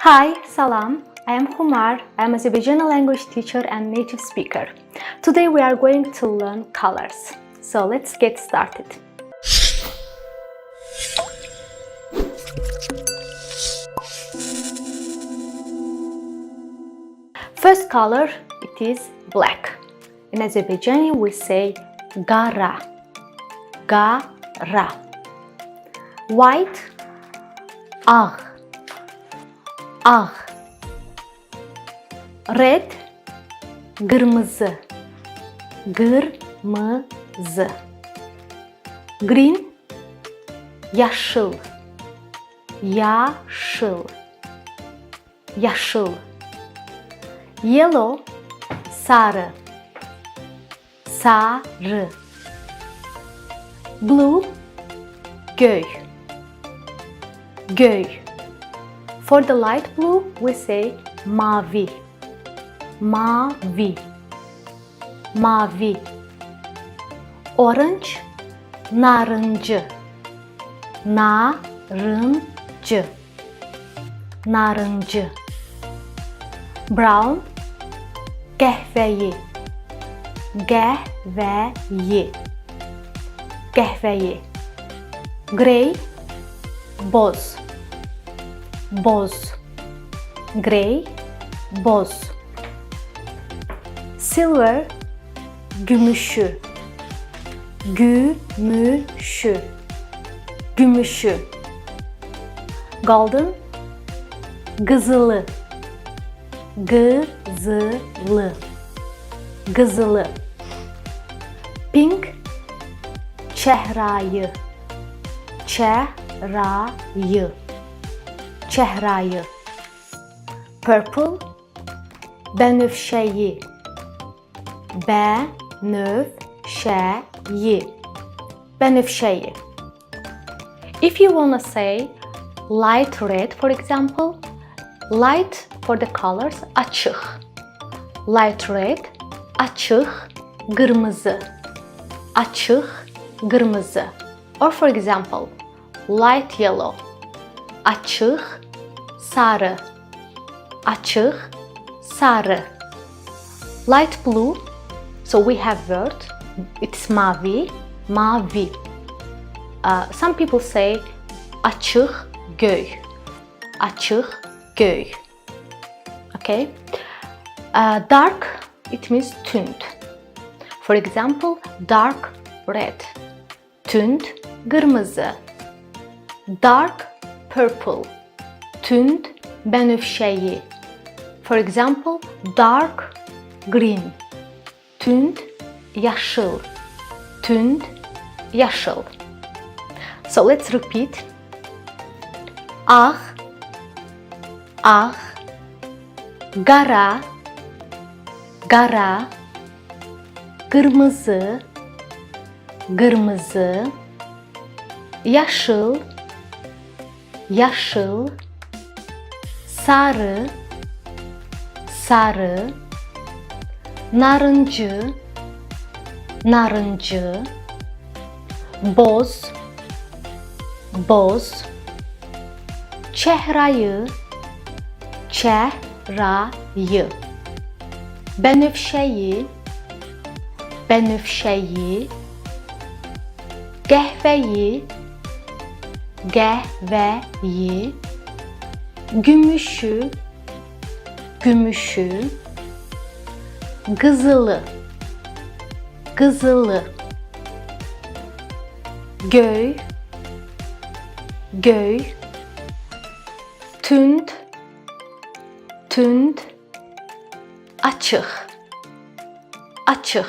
Hi, salam. I am Humar. I am Azerbaijani language teacher and native speaker. Today we are going to learn colors. So let's get started. First color, it is black. In Azerbaijani we say gara. Gara. White, ağ. Ağ. Red, kırmızı. Kırmızı. Green, yaşıl. Yaşıl. Yaşıl. Yellow, sarı. Sarı. Blue, göy. Göy. For the light blue, we say mavi. Mavi. Mavi. Orange, narıncı. Narıncı. Narıncı. Brown, qəhvəyi. Qəhvəyi. Qəhvəyi. Grey, boz. Boz. Grey, boz. Silver, gümüşü. Gümüşü. Gümüşü. Golden, qızılı. Qızılı. Qızılı. Pink, çəhrayı. Çəhrayı. Çəhrayı. Purple, bənövşəyi. Bənövşəyi. Bənövşəyi. If you want to say light red, for example, light for the colors açıq. Light red, açıq, qırmızı. Açıq, qırmızı. Or for example, light yellow. Açıq, sarı. Açıq, sarı. Light blue, so we have word, it's mavi, mavi. Some people say açıq, göy. Açıq, göy. Okay? Dark, it means tünd. For example, dark red. Tünd, qırmızı. Dark purple. Tünd, bənövşəyi. For example, dark green. Tünd, yaşıl. Tünd, yaşıl. So let's repeat. Ağ, ağ. Qara, qara. Qırmızı, qırmızı. Yaşıl, yaşıl. Sarı, sarı. Narıncı, narıncı. Boz, boz. Çəhrayı, çəhrayı. Bənövşəyi, bənövşəyi. Qəhvəyi, qəhvəyi. Gümüşü, gümüşü. Qızılı, qızılı. Göy, göy. Tünd, tünd. Açıq, açıq.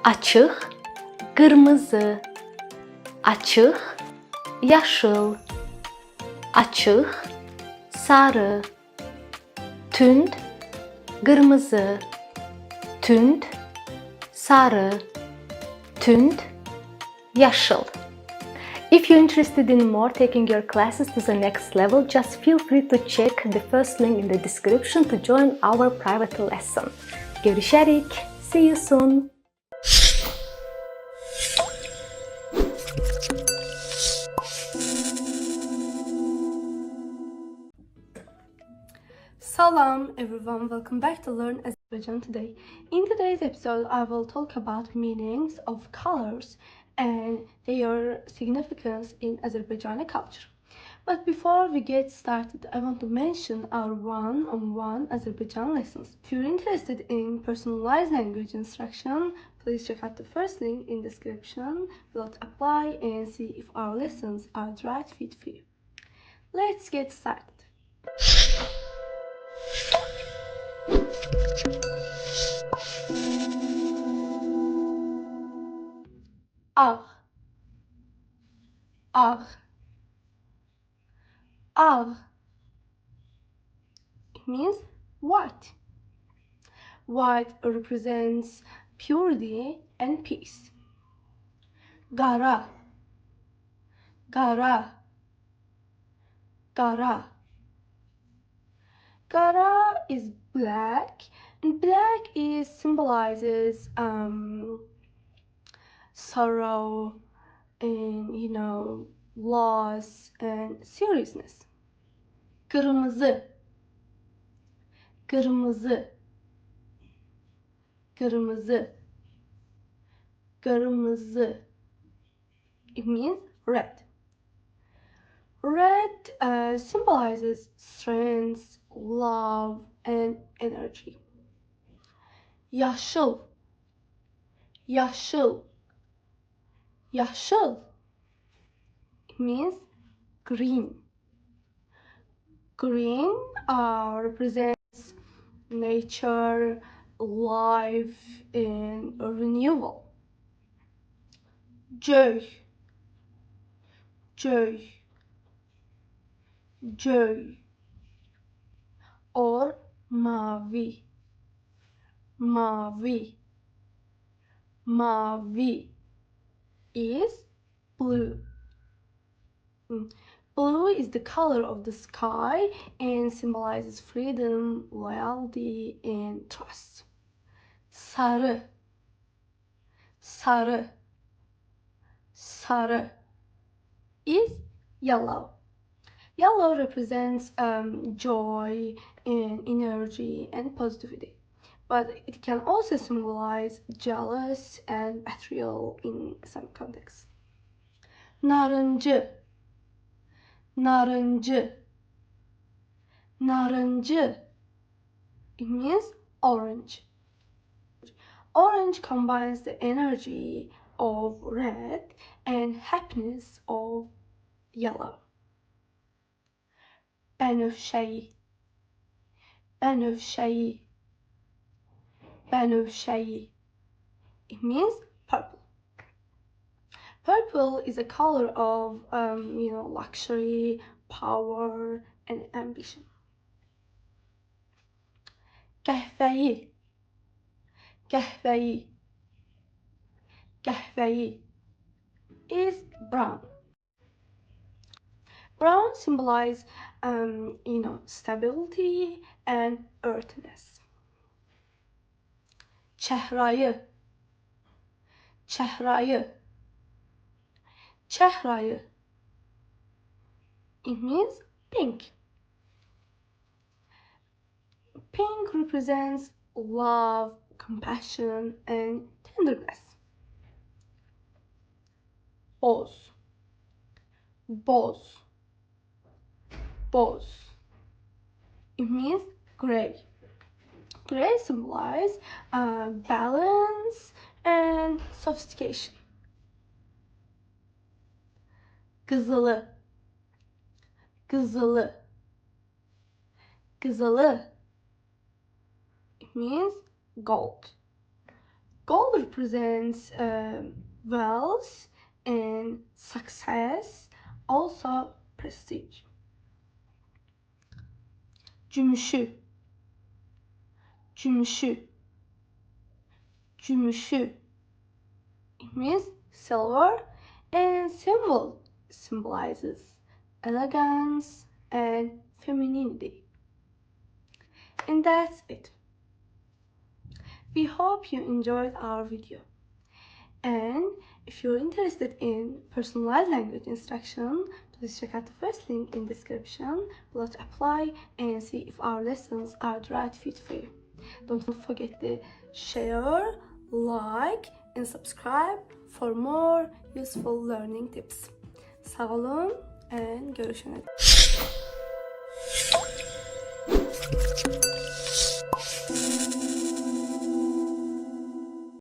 Açıq, qırmızı. Açıq, yaşıl. Açıq, sarı. Tünd, qırmızı. Tünd, sarı. Tünd, yaşıl. If you're interested in more taking your classes to the next level, just feel free to check the first link in the description to join our private lesson. Görüşərik. See you soon. Salam everyone, welcome back to Learn Azerbaijan today. In today's episode, I will talk about meanings of colors and their significance in Azerbaijani culture. But before we get started, I want to mention our one-on-one Azerbaijan lessons. If you're interested in personalized language instruction, please check out the first link in the description below to apply and see if our lessons are the right fit for you. Let's get started. Ağ, ağ, ağ. It means white. White represents purity and peace. Qara, qara, qara. Qara is black, and black symbolizes sorrow and loss and seriousness. Kırmızı, kırmızı, kırmızı, kırmızı. It means red. Red symbolizes strength, love, and energy. Yaşıl, yaşıl, yaşıl. It means green. Green represents nature, life, and renewal. Göy, göy, göy, or mavi, mavi, mavi is blue. Blue is the color of the sky and symbolizes freedom, loyalty, and trust. Sarı, sarı, sarı is yellow. Yellow represents joy and energy and positivity, but it can also symbolize jealous and betrayal in some contexts. Narıncı, narıncı, narıncı. It means orange. Orange combines the energy of red and happiness of yellow. Benövşəyi, benövşəyi, benövşəyi. It means purple. Purple is a color of luxury, power, and ambition. Qəhvəyi, qəhvəyi, qəhvəyi is brown. Brown symbolizes stability and earthiness. Çəhrayı, çəhrayı, çəhrayı. It means pink. Pink represents love, compassion, and tenderness. Boz, boz, boz. It means gray. Gray symbolizes balance and sophistication. Qızılı, qızılı, qızılı. It means gold. Gold represents wealth and success, also prestige. Gümüşü, gümüşü, gümüşü. It means silver and symbolizes elegance and femininity. And that's it. We hope you enjoyed our video. And if you're interested in personalized language instruction, please check out the first link in description below to apply and see if our lessons are the right fit for you. Don't forget to share, like and subscribe for more useful learning tips. Sağ olun and görüşene dek.